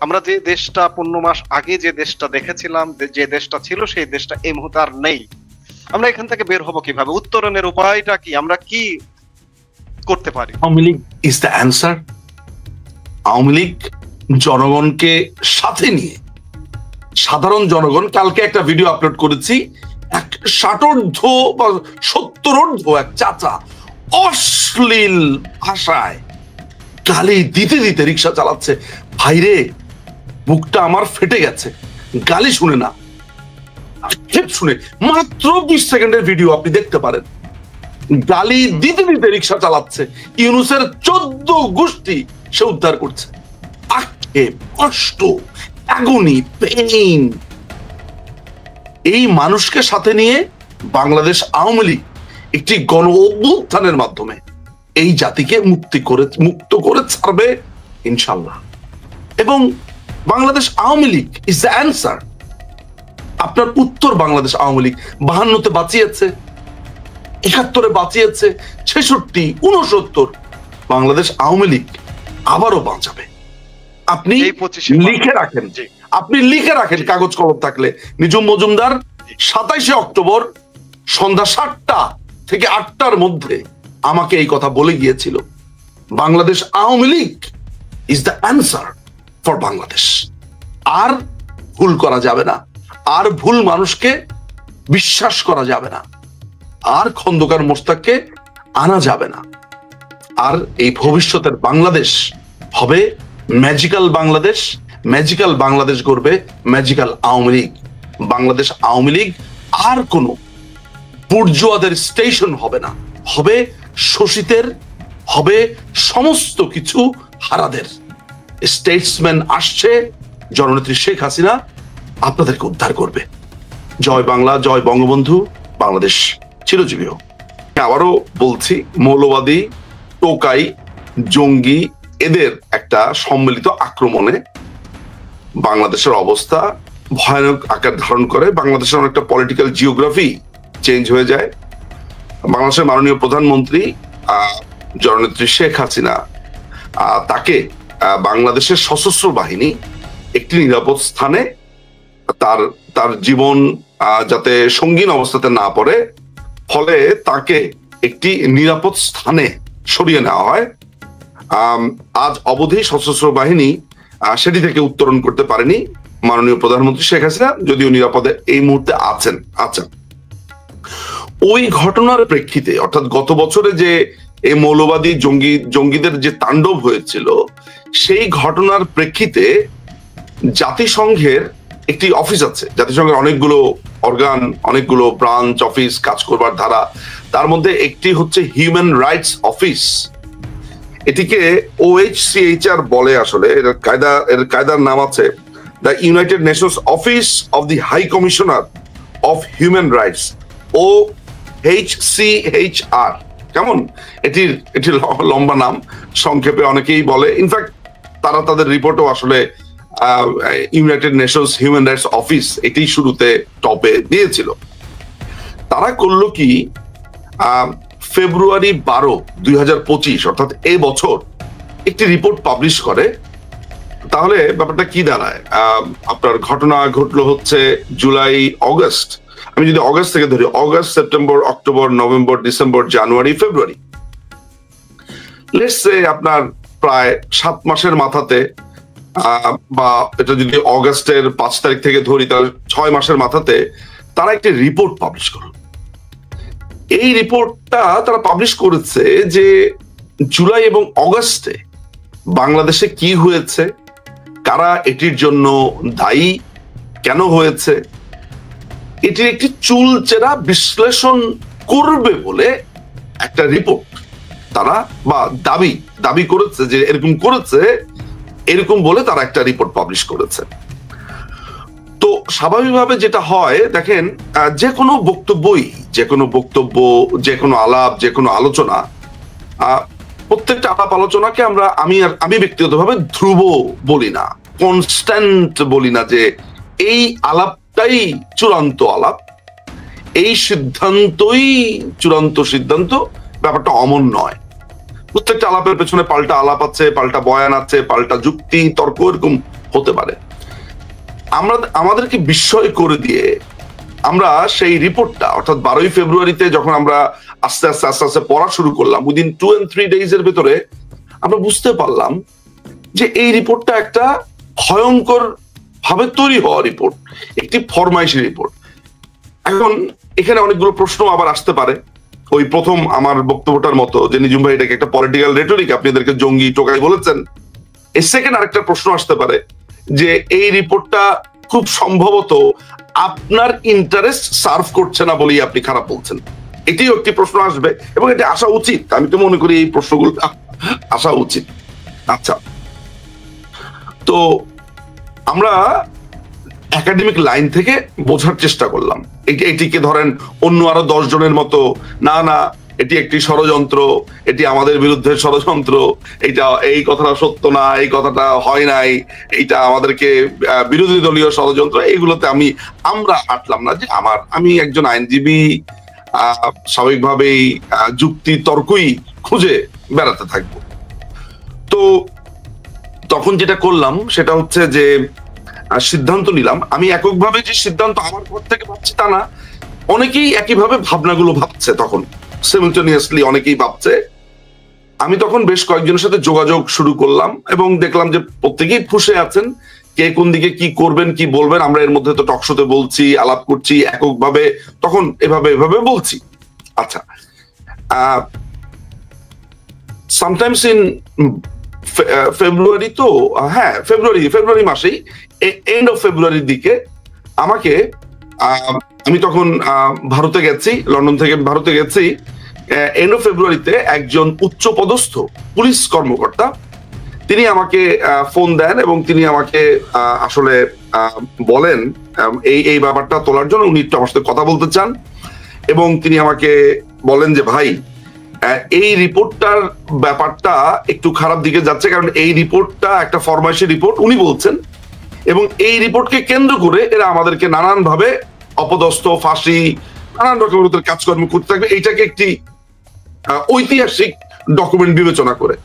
আমরা যে দেশটা 15 মাস আগে যে দেশটা দেখেছিলাম, যে দেশটা ছিল, সেই দেশটা এই মুহূর্তে আর নেই। আমরা এখান থেকে বের হব কিভাবে? উত্তরণের উপায়টা কি? আমরা কি করতে পারি? Awami League is the answer. Awami League জনগণকে সাথে নিয়ে, সাধারণ জনগণ, কালকে একটা ভিডিও আপলোড করেছি, এক 60 বা 70 এক চাচা অশ্লীল ভাষায় গালি দিতে দিতে রিক্সা চালাচ্ছে। ভাইরে, বুকটা আমার ফেটে গেছে গালি শুনে না, শুনে। মাত্র 20 সেকেন্ডের ভিডিও, আপনি দেখতে পারেন। গালি দিতে দিতে রিক্সা চালাচ্ছে। ইউনূসের 14 গোষ্ঠী সে উদ্ধার করছে। আক্ষেপ, কষ্ট, অ্যাগনি, পেইন। এই মানুষকে সাথে নিয়ে বাংলাদেশ আওয়ামী লীগ একটি গণ অভ্যুত্থানের মাধ্যমে এই জাতিকে মুক্ত করে ছাড়বে ইনশাল্লাহ। এবং Bangladesh Awami League is the answer. আপনার উত্তর বাংলাদেশ আওয়ামী লীগ 52-তে বাঁচিয়েছে, 71-এ বাঁচিয়েছে, 66, 69। বাংলাদেশ আওয়ামী লীগ আবারও বাঁচাবে। আপনি লিখে রাখেন, আপনি লিখে রাখেন কাগজ কলম থাকলে। নিঝুম মজুমদার 27শে অক্টোবর সন্ধ্যা 7টা থেকে 8টার মধ্যে আমাকে এই কথা বলে গিয়েছিল, Bangladesh Awami League is the answer for Bangladesh. আর ভুল করা যাবে না, আর ভুল মানুষকে বিশ্বাস করা যাবে না, আর খন্দকার মোশতাককে আনা যাবে না। আর এই ভবিষ্যতের বাংলাদেশ হবে ম্যাজিক্যাল বাংলাদেশ। ম্যাজিক্যাল বাংলাদেশ গড়বে ম্যাজিক্যাল আওয়ামী লীগ। বাংলাদেশ আওয়ামী লীগ আর কোনো বুর্জোয়াদের স্টেশন হবে না, হবে শোষিতের, হবে সমস্ত কিছু হারাদের। স্টেটসম্যান আসছে, জননেত্রী শেখ হাসিনা আপনাদেরকে উদ্ধার করবে। জয় বাংলা, জয় বঙ্গবন্ধু, বাংলাদেশ চিরজীবী হোক। আবারও বলছি, মৌলবাদী, টোকাই, জঙ্গি, এদের একটা সম্মিলিত আক্রমণে বাংলাদেশের অবস্থা ভয়ানক আকার ধারণ করে। বাংলাদেশের অনেকটা পলিটিক্যাল জিওগ্রাফি চেঞ্জ হয়ে যায়। বাংলাদেশের মাননীয় প্রধানমন্ত্রী জননেত্রী শেখ হাসিনা, তাকে বাংলাদেশের সশস্ত্র বাহিনী একটি নিরাপদ স্থানে, তার জীবন যাতে সঙ্গীন অবস্থাতে না পড়ে, ফলে তাকে একটি নিরাপদ স্থানে সরিয়ে নেওয়া হয়। আজ অবধি সশস্ত্র বাহিনী সেটি থেকে উত্তরণ করতে পারেনি মাননীয় প্রধানমন্ত্রী শেখ হাসিনা, যদিও নিরাপদে এই মুহূর্তে আছেন। আচ্ছা, ওই ঘটনার প্রেক্ষিতে, অর্থাৎ গত বছরে যে এই মৌলবাদী জঙ্গিদের যে তাণ্ডব হয়েছিল, সেই ঘটনার প্রেক্ষিতে জাতিসংঘের একটি অফিস আছে। জাতিসংঘের অনেকগুলো অর্গান, অনেকগুলো ব্রাঞ্চ অফিস কাজ করবার ধারা, তার মধ্যে একটি হচ্ছে হিউম্যান রাইটস অফিস। এটিকে OHCHR বলে। আসলে এর কায়দার নাম আছে the United Nations office of the high commissioner of human rights, OHCHR। কেমন, এটি লম্বা নাম, সংক্ষেপে অনেকেই বলে। ইনফ্যাক্ট তারা তাদের রিপোর্টও আসলে United Nations human rights office এটি শুরুতে টপে দিয়েছিল। তারা করলো কি, ফেব্রুয়ারি 12, 2025, অর্থাৎ এই বছর একটি রিপোর্ট পাবলিশ করে। তাহলে ব্যাপারটা কি দাঁড়ায়? আপনার ঘটনা ঘটলো হচ্ছে জুলাই, অগস্ট। আমি যদি অগস্ট থেকে ধরি, August, September, October, November, December, January, February, let's say আপনার প্রায় 7 মাসের মাথাতে, বা এটা যদি অগস্টের 5 তারিখ থেকে ধরি, তাহলে 6 মাসের মাথাতে তারা একটি রিপোর্ট পাবলিশ করল। এই রিপোর্টটা তারা পাবলিশ করেছে যে জুলাই এবং অগস্টে বাংলাদেশে কি হয়েছে, কারা এটির জন্য দায়ী, কেন হয়েছে, এটির একটি চুলচেরা বিশ্লেষণ করবে বলে একটা রিপোর্ট তারা, বা দাবি করেছে যে এরকম করেছে, এরকম বলে তারা একটা রিপোর্ট পাবলিশ করেছে। তো স্বাভাবিকভাবে যেটা হয়, দেখেন, যে কোনো বক্তব্যই, যে কোনো আলাপ, যে কোনো আলোচনা, প্রত্যেকটা আলাপ আলোচনাকে আমি ব্যক্তিগতভাবে ধ্রুব বলি না, কনস্ট্যান্ট বলি না, যে এই আলাপটাই চূড়ান্ত আলাপ, এই সিদ্ধান্তই চূড়ান্ত সিদ্ধান্ত। ব্যাপারটা অমন নয়। প্রত্যেকটা আলাপের পেছনে পাল্টা আলাপ আছে, পাল্টা বয়ান আছে, পাল্টা যুক্তি তর্ক, এরকম হতে পারে। আমাদেরকে বিস্ময় করে দিয়ে আমরা সেই রিপোর্টটা অর্থাৎ 12ই ফেব্রুয়ারিতে যখন আমরা আস্তে আস্তে আস্তে আস্তে পড়া শুরু করলাম, উইদিন 2 and 3 days এর ভেতরে আমরা বুঝতে পারলাম যে এই রিপোর্টটা একটা ভয়ঙ্কর ভাবে তৈরি হওয়া রিপোর্ট, একটি ফরমাইশি রিপোর্ট। এখন এখানে অনেকগুলো প্রশ্ন আবার আসতে পারে, ওই প্রথম আমার বক্তব্যটার মতো যে নিঝুম ভাই এটাকে একটা পলিটিক্যাল রেটরিক, আপনি এদেরকে জঙ্গি টোকাই বলেছেন। এই সেকেন্ড আরেকটা প্রশ্ন আসতে পারে যে এই রিপোর্টটা খুব সম্ভবত আপনার ইন্টারেস্ট সার্ভ করছে না বলেই আপনি খারাপ বলছেন। এটিও একটি প্রশ্ন আসবে এবং এটা আসা উচিত, আমি তো মনে করি এই প্রশ্নগুলো আসা উচিত। আচ্ছা, তো আমরা একাডেমিক লাইন থেকে বোঝার চেষ্টা করলাম, এটিকে ধরেন অন্য আরো 10 জনের মতো না না এটি একটি ষড়যন্ত্র, এটি আমাদের বিরুদ্ধে ষড়যন্ত্র, এটা এই কথাটা সত্য না, এই কথাটা হয় নাই, এইটা আমাদেরকে বিরোধী দলীয় ষড়যন্ত্র, এইগুলোতে আমরা হাঁটলাম না। যে আমি একজন আইনজীবী, স্বাভাবিকভাবেই যুক্তি তর্কই খুঁজে বেড়াতে থাকবো। তো তখন যেটা করলাম সেটা হচ্ছে যে সিদ্ধান্ত নিলাম, আমি এককভাবে যে সিদ্ধান্ত আমার পর থেকে ভাবছি তা না, অনেকেই একইভাবে ভাবনাগুলো ভাবছে, তখন সিমিলটেনিয়াসলি অনেকেই ভাবছে। আমি তখন বেশ কয়েকজনের সাথে যোগাযোগ শুরু করলাম এবং দেখলাম যে প্রত্যেকেই ফুঁসে আছেন, কে কোন দিকে কি করবেন কি বলবেন। আমরা এর মধ্যে তো টকশোতে বলছি, আলাপ করছি এককভাবে, তখন এভাবে বলছি। আচ্ছা, সামটাইমস ইন ফেব্রুয়ারি, তো হ্যাঁ ফেব্রুয়ারি মাসেই, এন্ড অফ ফেব্রুয়ারির দিকে আমাকে, আমি তখন ভারতে গেছি, লন্ডন থেকে ভারতে গেছি, এন্ড অফ ফেব্রুয়ারিতে একজন উচ্চ পদস্থ পুলিশ কর্মকর্তা তিনি আমাকে ফোন দেন এবং তিনি আমাকে আসলে বলেন এই ব্যাপারটা তোলার জন্য উনি একটু আমার সাথে কথা বলতে চান। এবং তিনি আমাকে বলেন যে ভাই, এই রিপোর্টটার ব্যাপারটা একটু খারাপ দিকে যাচ্ছে, কারণ এই রিপোর্টটা একটা ফরমাইশি রিপোর্ট উনি বলছেন, এবং এই রিপোর্টকে কেন্দ্র করে এরা আমাদেরকে নানান ভাবে অপদস্থ, ফাঁসি, নানান রকমের কাজকর্ম করতে থাকবে, এইটাকে একটি ঐতিহাসিক ডকুমেন্ট বিবেচনা করে।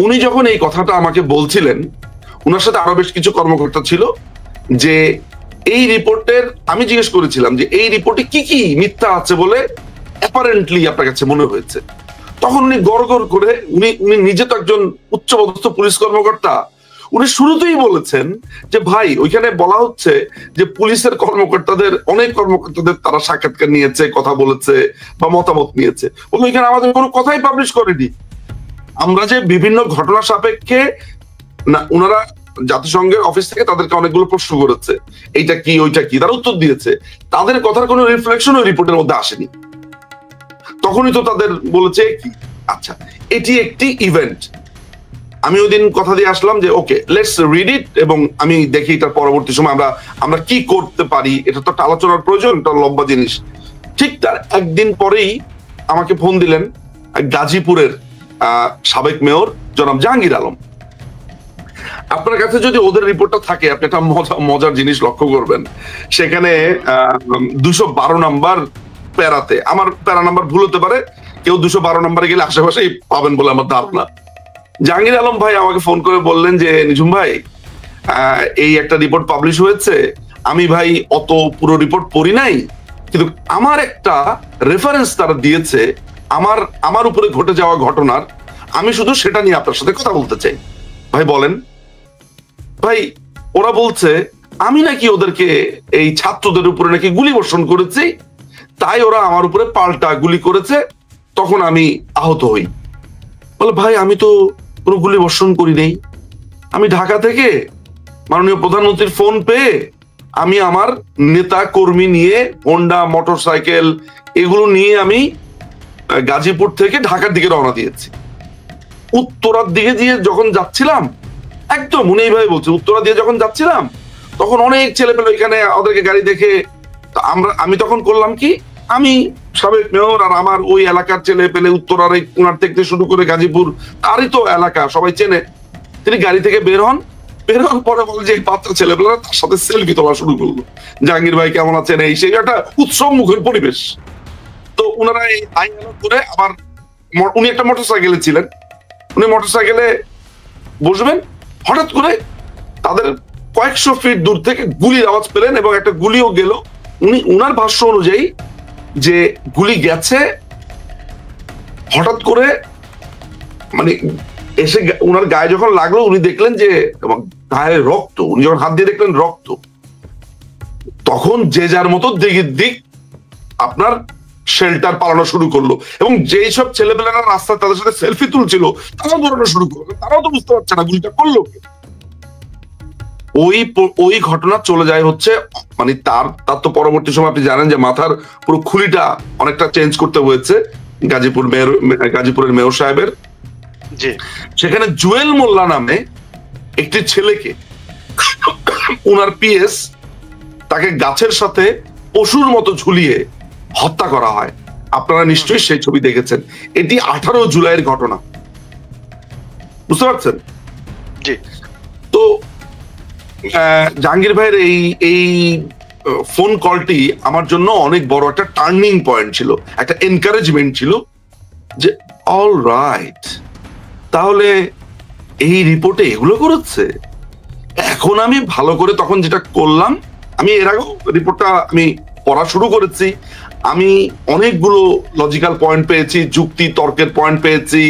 উনি যখন এই কথাটা আমাকে বলছিলেন, উনার সাথে আরো বেশ কিছু কর্মকর্তা ছিল, যে এই রিপোর্টের, আমি জিজ্ঞেস করেছিলাম যে এই রিপোর্টে কি কি মিথ্যা আছে বলে অ্যাপারেন্টলি আপনার কাছে মনে হয়েছে। তখন উনি গড়গড় করে, উনি নিজে তো একজন উচ্চপদস্থ পুলিশ কর্মকর্তা, উনি শুরুতেই বলেছেন যে ভাই, ওইখানে বলা হচ্ছে যে পুলিশের কর্মকর্তাদের, অনেক কর্মকর্তাদের তারা সাক্ষাৎকার নিয়েছে, কথা বলেছে বা মতামত নিয়েছে, বলে ওইখানে আমাদের কোনো কথাই পাবলিশ করেনি। আমরা যে বিভিন্ন ঘটনা সাপেক্ষে না, ওনারা জাতিসংঘের অফিস থেকে তাদেরকে অনেকগুলো প্রশ্ন করেছে, এইটা কি ওইটা কি, তারা উত্তর দিয়েছে, তাদের কথার কোনো রিফ্লেকশন ওই রিপোর্টের মধ্যে আসেনি। তখনই তো তাদের বলেছে কি, আচ্ছা এটি একটি ইভেন্ট। আমি ওই দিন কথা দিয়ে আসলাম যে ওকে, লেটস রিড ইট, এবং আমি দেখি এটার পরবর্তী সময় আমরা কি করতে পারি, এটা তো একটা আলোচনার প্রয়োজন, এটা লম্বা জিনিস। ঠিক তার একদিন পরেই আমাকে ফোন দিলেন গাজীপুরের সাবেক মেয়র জনাব জাহাঙ্গীর আলম। আপনার কাছে যদি ওদের রিপোর্টটা থাকে, আপনি একটা মজার জিনিস লক্ষ্য করবেন, সেখানে 212 নাম্বার প্যারাতে, আমার প্যারা নাম্বার ভুল হতে পারে, কেউ 212 নাম্বারে গেলে আশেপাশেই পাবেন বলে আমার ধারণা। জাহাঙ্গীর আলম ভাই আমাকে ফোন করে বললেন যে নিঝুম ভাই, এই একটা রিপোর্ট পাবলিশ হয়েছে, আমি ভাই অত পুরো রিপোর্ট পড়ি নাই, কিন্তু আমার একটা রেফারেন্স তারা দিয়েছে আমার উপরে ঘটে যাওয়া ঘটনার, আমি শুধু সেটা নিয়ে আপনার সাথে কথা বলতে চাই। ভাই বলেন। ভাই ওরা বলছে আমি নাকি ওদেরকে, এই ছাত্রদের উপরে নাকি গুলি বর্ষণ করেছি, তাই ওরা আমার উপরে পাল্টা গুলি করেছে, তখন আমি আহত হই। বলে ভাই, আমি তো কোনো গুলি বর্ষণ করি নেই, আমি ঢাকা থেকে মাননীয় প্রধানমন্ত্রীর ফোন পেয়ে আমি আমার নেতা কর্মী নিয়ে হোন্ডা মোটরসাইকেল এগুলো নিয়ে আমি গাজীপুর থেকে ঢাকার দিকে রওনা দিয়েছি। উত্তরার দিকে দিয়ে যখন যাচ্ছিলাম, একদম উনি এইভাবে বলছে, উত্তরা দিয়ে যখন যাচ্ছিলাম তখন অনেক ছেলে পেলে এখানে, ওদেরকে গাড়ি দেখে আমি তখন করলাম কি, আমি সাবেক মেয়র আর আমার ওই এলাকার ছেলে পেলে, উত্তরার এই কোনার থেকে শুরু করে গাজীপুর, তারই তো এলাকা, সবাই চেনে। তিনি গাড়ি থেকে বের হওয়ার পরে বলে যে বাচ্চা ছেলেপেলেরা তার সাথে সেলফি তোলা শুরু করলো, জাহাঙ্গীর ভাই কেমন আছেন, এই সেই একটা উৎসব মুখের পরিবেশ। তো উনারা এই আইন করে আবার, উনি একটা মোটরসাইকেলে ছিলেন, উনি মোটরসাইকেলে বসবেন, হঠাৎ করে তাদের কয়েকশো ফিট দূর থেকে গুলির আওয়াজ পেলেন এবং একটা গুলিও গেল। উনার ভাষ্য অনুযায়ী যে গুলি গেছে, হঠাৎ করে মানে এসে উনার গায়ে যখন লাগলো উনি দেখলেন যে গায়ে রক্ত, উনি যখন হাত দিয়ে দেখলেন রক্ত, তখন যে যার মতো দিক আপনার শেল্টার পালানো শুরু করলো। এবং যেই সব ছেলেপেলেরা রাস্তায় তাদের সাথে সেলফি তুলছিল তারাও দৌড়ানো শুরু করলো, তারাও তো বুঝতে পারছে না গুলিটা করলো কে। ওই ঘটনা চলে যায় হচ্ছে মানে তার তো পরবর্তী সময় আপনি জানেন যে মাথার পুরো খুলিটা অনেকটা চেঞ্জ করতে হয়েছে গাজীপুরের মেয়র সাহেবের। সেখানে জুয়েল মোল্লা নামে একটি ছেলেকে উনার পিএস তাকে গাছের সাথে পশুর মতো ঝুলিয়ে হত্যা করা হয়। আপনারা নিশ্চয়ই সেই ছবি দেখেছেন। এটি 18 জুলাইয়ের ঘটনা, বুঝতে পারছেন? তো জাহাঙ্গীর ভাইয়ের এই ফোন কলটি আমার জন্য অনেক বড় একটা টার্নিং পয়েন্ট ছিল, একটা এনকারেজমেন্ট ছিল যে অল রাইট, তাহলে এই রিপোর্টে এগুলো করেছে। এখন আমি ভালো করে তখন যেটা করলাম, আমি এর আগেও রিপোর্টটা আমি পড়া শুরু করেছি, আমি অনেকগুলো লজিক্যাল পয়েন্ট পেয়েছি, যুক্তি তর্কের পয়েন্ট পেয়েছি,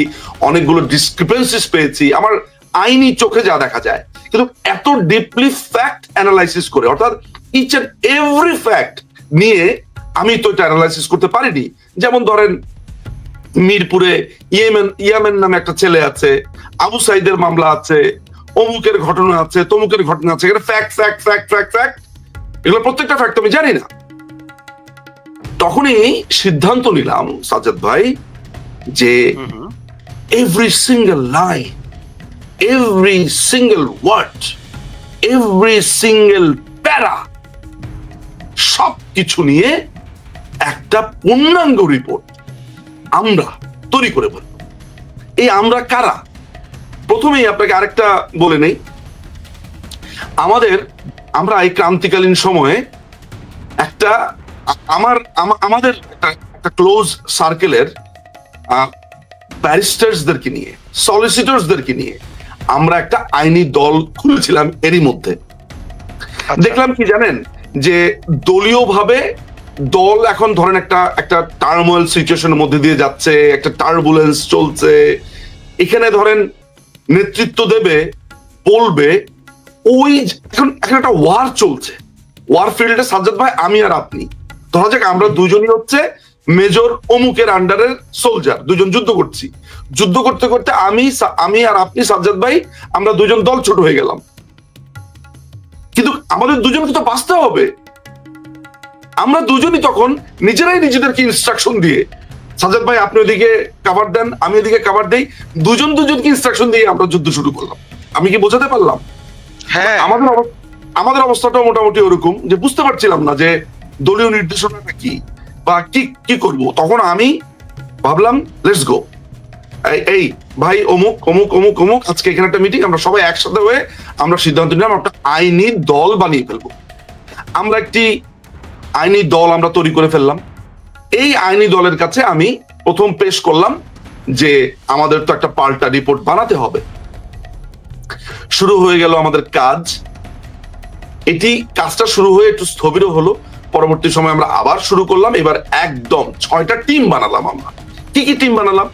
অনেকগুলো ডিসক্রিপেন্সিস পেয়েছি আমার আইনি চোখে যা দেখা যায়। কিন্তু এত ডিপলি ফ্যাক্ট অ্যানালাইসিস করে, অর্থাৎ ইচ এন্ড এভরি ফ্যাক্ট নিয়ে আমি তো এটা অ্যানালাইসিস করতে পারিনি। যেমন ধরেন মিরপুরে ইয়ামেন নামে একটা ছেলে আছে, আবু সাইদের মামলা আছে, অমুকের ঘটনা আছে, তমুকের ঘটনা আছে, এখানে fact fact fact fact fact, এগুলো প্রত্যেকটা ফ্যাক্ট আমি জানি না। তখনই সিদ্ধান্ত নিলাম সাজ্জাদ ভাই যে every single line, every single word, every single para, সবকিছু নিয়ে একটা পূর্ণাঙ্গ রিপোর্ট আমরা তৈরি করে বলব। এই আমরা কারা? প্রথমেই আপনাকে আরেকটা বলে নেই, আমরা এই ক্রান্তিকালীন সময়ে আমাদের একটা ক্লোজ সার্কেলের ব্যারিস্টার্সদেরকে নিয়ে, সলিসিটরসদেরকে নিয়ে আমরা একটা আইনি দল খুলেছিলাম। এরই মধ্যে দেখলাম কি জানেন, যে দলীয় ভাবে দল এখন ধরেন একটা টার্মোয়েল সিচুয়েশনের মধ্যে দিয়ে যাচ্ছে, একটা টার্বুলেন্স চলছে। এখানে ধরেন নেতৃত্ব দেবে, বলবে, ওই এখন একটা ওয়ার চলছে। ওয়ার ফিল্ডে সাজ্জাদ ভাই, আমি আর আপনি, ধরা যাক আমরা দুজনই হচ্ছে মেজর অমুকের আন্ডারের সোলজার, দুজন যুদ্ধ করছি। যুদ্ধ করতে করতে আমি আর আপনি সাজ্জাদ ভাই, আমরা দুজন দল ছোট হয়ে গেলাম। কিন্তু আমাদের দুজনকে তো বাঁচতে হবে। আমরা দুজনই তখন নিজেরাই নিজেদেরকে ইনস্ট্রাকশন দিয়ে, সাজ্জাদ ভাই আপনি ওদিকে কভার দেন, আমি ওদিকে কভার দেই, দুজনকে ইনস্ট্রাকশন দিয়ে আমরা যুদ্ধ শুরু করলাম। আমি কি বোঝাতে পারলাম? হ্যাঁ। আমাদের অবস্থাটা মোটামুটি ওরকম যে বুঝতে পারছিলাম না যে দলীয় নির্দেশনাটা কি বা কি করব। তখন আমি ভাবলাম লেটস গো, এই ভাই অমুক অমুক অমুক অমুক, আজকে এখানে একটা মিটিং, আমরা সবাই একসাথে হয়ে আমরা সিদ্ধান্ত নিলাম একটা আইনি দল বানিয়ে ফেলবো। আমরা একটি আইনি দল আমরা তৈরি করে ফেললাম। এই আইনি দলের কাছে আমি প্রথম পেশ করলাম যে আমাদের তো একটা পাল্টা রিপোর্ট বানাতে হবে। শুরু হয়ে গেল আমাদের কাজ। কাজটা শুরু হয়ে একটু স্থবির হলো। পরবর্তী সময় আমরা আবার শুরু করলাম। এবার একদম 6টা টিম বানালাম। আমরা কি টিম বানালাম?